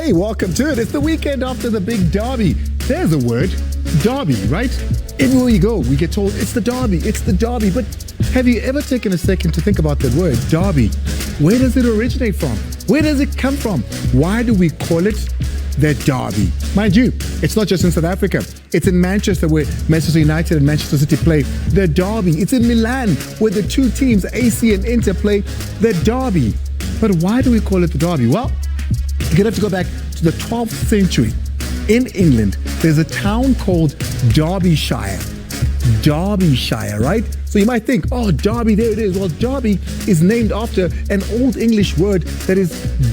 Hey, welcome to it. It's the weekend after the big derby. There's a word, derby, right? Everywhere you go, we get told it's the derby, it's the derby. But have you ever taken a second to think about that word, derby? Where does it originate from? Where does it come from? Why do we call it the derby? Mind you, it's not just in South Africa. It's in Manchester where Manchester United and Manchester City play the derby. It's in Milan where the two teams, AC and Inter, play the derby. But why do we call it the derby? Well, you're going to have to go back to the 12th century. In England, there's a town called Derbyshire. Derbyshire, right? So you might think, oh, Derby, there it is. Well, Derby is named after an Old English word that is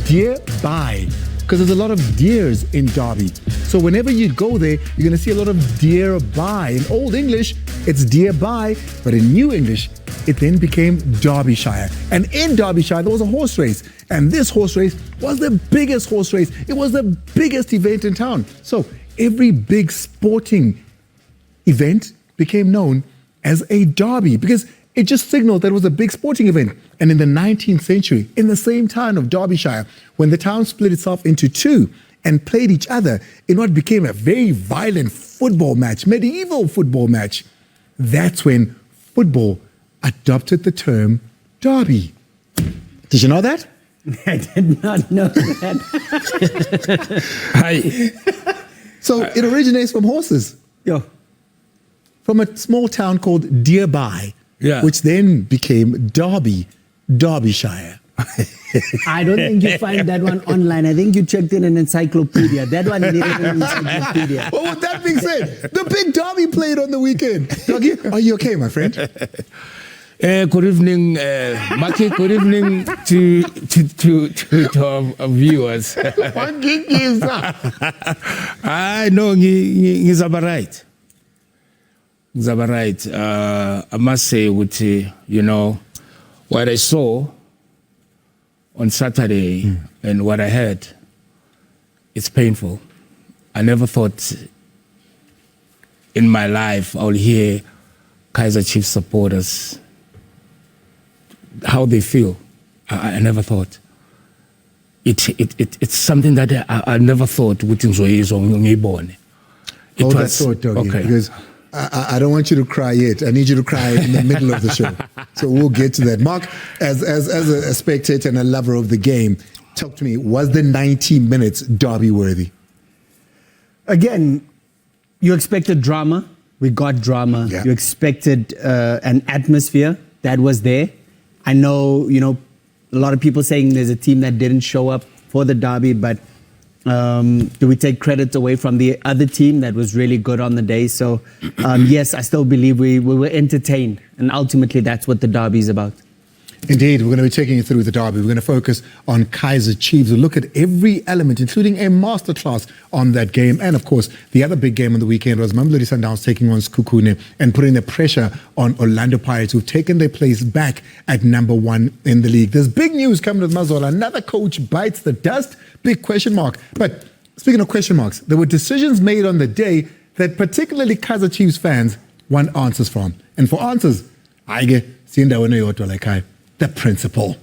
deer by, because there's a lot of deers in Derby. So whenever you go there, you're going to see a lot of deer by. In Old English, it's deer by, but in New English, it then became Derbyshire. And in Derbyshire, there was a horse race. And this horse race was the biggest horse race. It was the biggest event in town. So every big sporting event became known as a derby because it just signaled that it was a big sporting event. And in the 19th century, in the same town of Derbyshire, when the town split itself into two and played each other in what became a very violent football match, medieval football match, that's when football adopted the term derby. Did you know that? I did not know that. So it originates from horses. Yeah. From a small town called Dearby, which then became Derby, Derbyshire. I don't think you find that one online. I think you checked in an encyclopedia. That one needed an encyclopedia. Well, with that being said, the big derby played on the weekend. Doggy, are you okay, my friend? Good evening, Maki. Good evening to our viewers. What gig is that? I know he's right. He's right. I must say, you know, what I saw on Saturday and what I heard, it's painful. I never thought in my life I would hear Kaizer Chiefs supporters how they feel. I never thought. It's something that I never thought would be born. Hold that thought, Doggy, okay. Because I don't want you to cry yet. I need you to cry in the middle of the show. So we'll get to that. Mark, as a spectator and a lover of the game, talk to me. Was the 90 minutes derby worthy? Again, you expected drama. We got drama. Yeah. You expected an atmosphere that was there. I know, you know, a lot of people saying there's a team that didn't show up for the derby, but do we take credit away from the other team that was really good on the day? So, yes, I still believe we were entertained. And ultimately, that's what the derby is about. Indeed, we're going to be taking you through the derby. We're going to focus on Kaizer Chiefs. We'll look at every element, including a masterclass on that game. And, of course, the other big game on the weekend was Mamelodi Sundowns taking on Sekhukhune and putting the pressure on Orlando Pirates, who've taken their place back at number 1 in the league. There's big news coming with Mazola. Another coach bites the dust. Big question mark. But speaking of question marks, there were decisions made on the day that particularly Kaizer Chiefs fans want answers from. And for answers, the principal.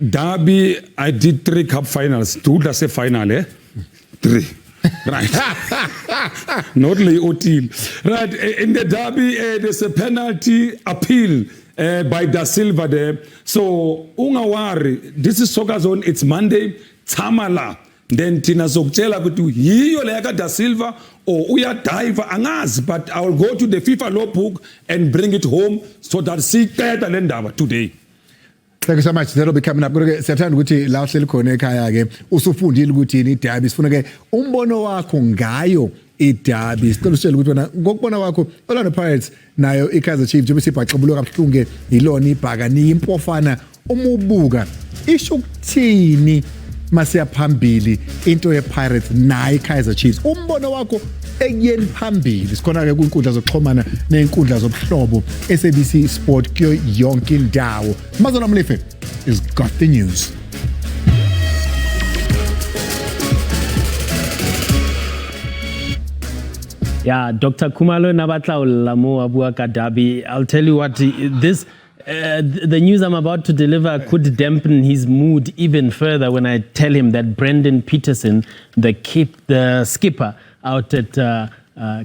Derby, I did 3 cup finals. 2 that's a final, eh? 3. Right. Not like OT. Right. In the derby, there's a penalty appeal by Da Silva there. So, ungawari, this is Soccer Zone. It's Monday. Tamala. Then Tina Zokchela could do hiyo lega Da Silva or uya diver angas, but I will go to the FIFA law book and bring it home so that see that and then today. Thank you so much. That'll be coming up. Siyathandwa ukuthi la uhleli khona ekhaya ke usufundile ukuthi ni derby sifuna ke umbono wakho ngayo iderby. Sicela usitshele ukuthi wena ngokubona kwakho Orlando Pirates nayo iKaizer Chiefs njengoba sibhaqabulo kabuhlungu yilona ibhakani impofana umubuka isho ukuthini masiya phambili into yePirates nayo iKaizer Chiefs. Umbono wakho ekuyeni phambili sikhona ke kuinkundla zokuxhumana neinkundla zobuhlobo SABC Sport kuyo yonke indawo. Mazola Mlefe has got the news. Yeah, Dr. Khumalo Nabatla Lamo Abuaka Derby. I'll tell you what, this The news I'm about to deliver could dampen his mood even further when I tell him that Brendan Peterson, the skipper out at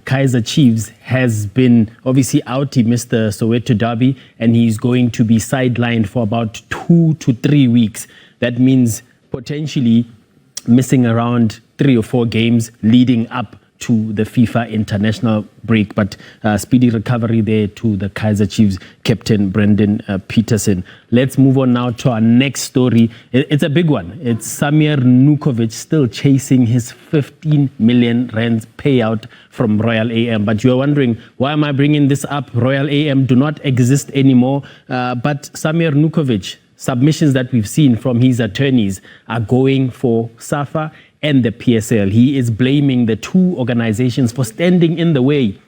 Kaizer Chiefs, has been obviously out. He missed the Soweto derby and he's going to be sidelined for about 2 to 3 weeks. That means potentially missing around 3 or 4 games leading up to the FIFA international break, but speedy recovery there to the Kaizer Chiefs captain Brendan Peterson. Let's move on now to our next story. It's a big one. It's Samir Nurkovic still chasing his 15 million rand payout from Royal AM. But you're wondering, why am I bringing this up? Royal AM do not exist anymore. But Samir Nurkovic, submissions that we've seen from his attorneys are going for Safa and the PSL. He is blaming the two organizations for standing in the way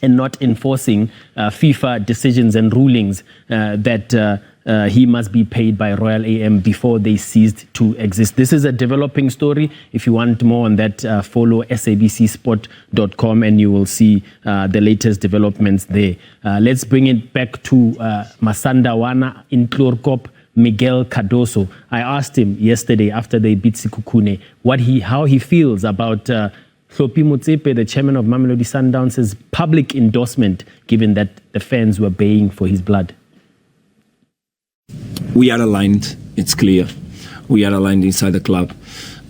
and not enforcing FIFA decisions and rulings that he must be paid by Royal AM before they ceased to exist. This is a developing story. If you want more on that, follow sabcsport.com and you will see the latest developments there. Let's bring it back to Masandawana in Nurkovic. Miguel Cardoso. I asked him yesterday after they beat Sekhukhune how he feels about Hlopi Motsepe, the chairman of Mamelodi Sundowns' public endorsement, given that the fans were baying for his blood. We are aligned, it's clear. We are aligned inside the club.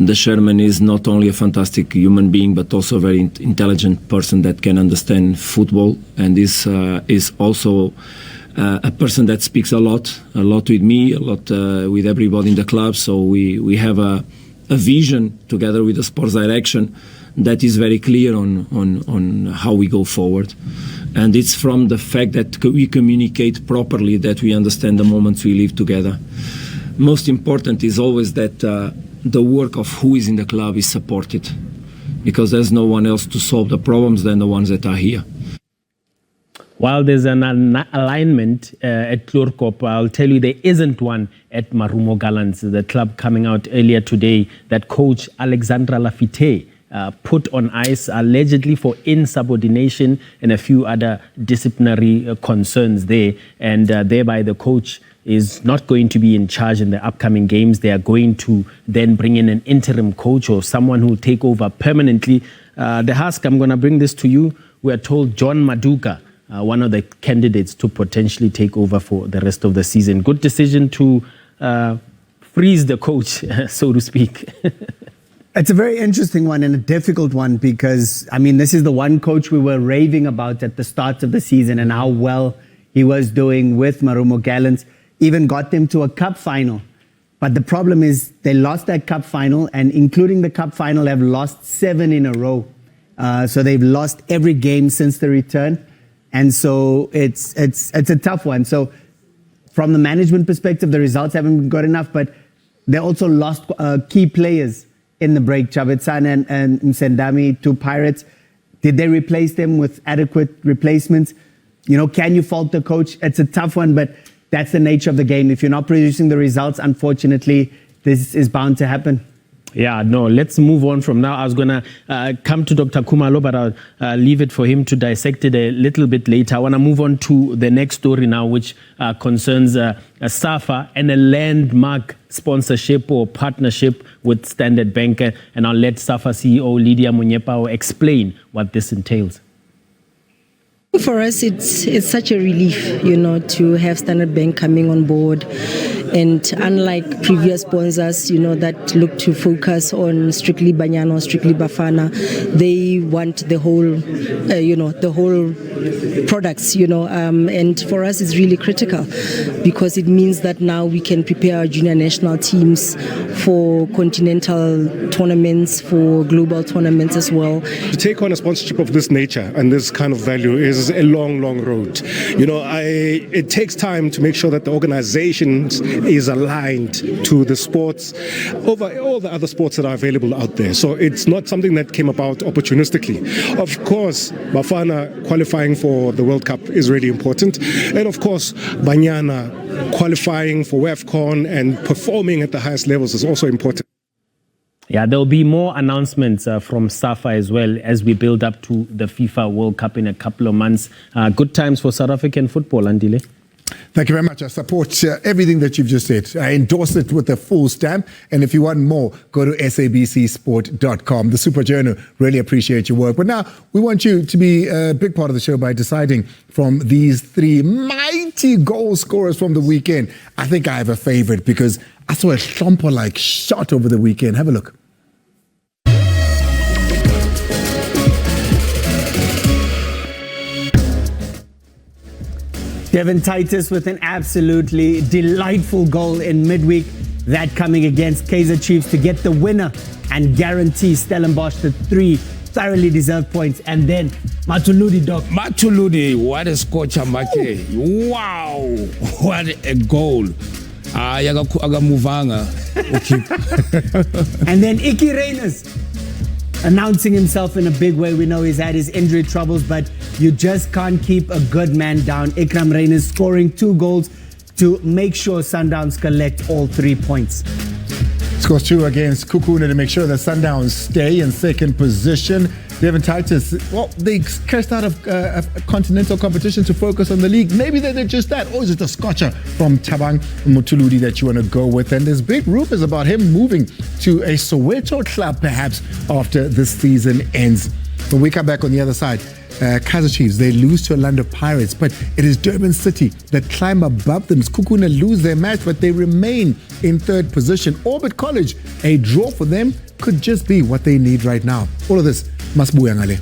The chairman is not only a fantastic human being, but also a very intelligent person that can understand football, and this is also a person that speaks a lot with me, a lot with everybody in the club. So we have a vision together with the sports direction that is very clear on how we go forward. And it's from the fact that we communicate properly that we understand the moments we live together. Most important is always that the work of who is in the club is supported, because there's no one else to solve the problems than the ones that are here. While there's an alignment at Nurkovic, I'll tell you there isn't one at Marumo Gallants, the club coming out earlier today that coach Alexandra Lafite put on ice allegedly for insubordination and a few other disciplinary concerns there. And thereby the coach is not going to be in charge in the upcoming games. They are going to then bring in an interim coach or someone who will take over permanently. The Husk, I'm going to bring this to you. We are told John Maduka, one of the candidates to potentially take over for the rest of the season. Good decision to freeze the coach, so to speak. It's a very interesting one and a difficult one because, I mean, this is the one coach we were raving about at the start of the season and how well he was doing with Marumo Gallants, even got them to a cup final. But the problem is they lost that cup final, and including the cup final, have lost 7 in a row. So they've lost every game since the return. And so it's a tough one. So from the management perspective, the results haven't been good enough, but they also lost key players in the break, Chabetsana and Msendami, 2 Pirates. Did they replace them with adequate replacements? You know, can you fault the coach? It's a tough one, but that's the nature of the game. If you're not producing the results, unfortunately, this is bound to happen. Yeah, no, let's move on from now. I was going to come to Dr. Khumalo, but I'll leave it for him to dissect it a little bit later. I want to move on to the next story now, which concerns Safa and a landmark sponsorship or partnership with Standard Bank. And I'll let Safa CEO Lydia Munyepao explain what this entails. For us, it's such a relief, you know, to have Standard Bank coming on board. And unlike previous sponsors, you know, that look to focus on strictly Banyana or strictly Bafana, they want the whole, the whole products, and for us it's really critical because it means that now we can prepare our junior national teams for continental tournaments, for global tournaments as well. To take on a sponsorship of this nature and this kind of value is a long, long road. It takes time to make sure that the organization is aligned to the sports over all the other sports that are available out there. So it's not something that came about opportunistically. Of course, Bafana qualifying for the World Cup is really important. And of course, Banyana qualifying for WAFCON and performing at the highest levels is also important. Yeah, there'll be more announcements from Safa as well as we build up to the FIFA World Cup in a couple of months. Good times for South African football, Andile. Thank you very much. I support everything that you've just said. I endorse it with a full stamp. And if you want more, go to sabcsport.com. The Super Journal, really appreciate your work. But now we want you to be a big part of the show by deciding from these three mighty goal scorers from the weekend. I think I have a favorite because I saw a Shampa-like shot over the weekend. Have a look. Devin Titus with an absolutely delightful goal in midweek. That coming against Kaizer Chiefs to get the winner and guarantee Stellenbosch the 3 thoroughly deserved points. And then Matuludi, Doc. Matuludi, what a scorcher, Make. Wow, what a goal. Agamuvanga. And then Iki Reyners announcing himself in a big way. We know he's had his injury troubles, but you just can't keep a good man down. Ikram Reyners scoring 2 goals to make sure Sundowns collect all 3 points. Scores 2 against Kukuna to make sure that Sundowns stay in second position. Devin Titus, well, they crashed out of a continental competition to focus on the league. Maybe they did just that. Or is it a scotcher from Tabang Mutuludi that you want to go with? And there's big rumors about him moving to a Soweto club perhaps after this season ends. When we come back on the other side, Kaizer Chiefs, they lose to Orlando Pirates, but it is Durban City that climb above them. Kukuna lose their match, but they remain in third position. Orbit College, a draw for them could just be what they need right now. All of this, Masbuya Ngale.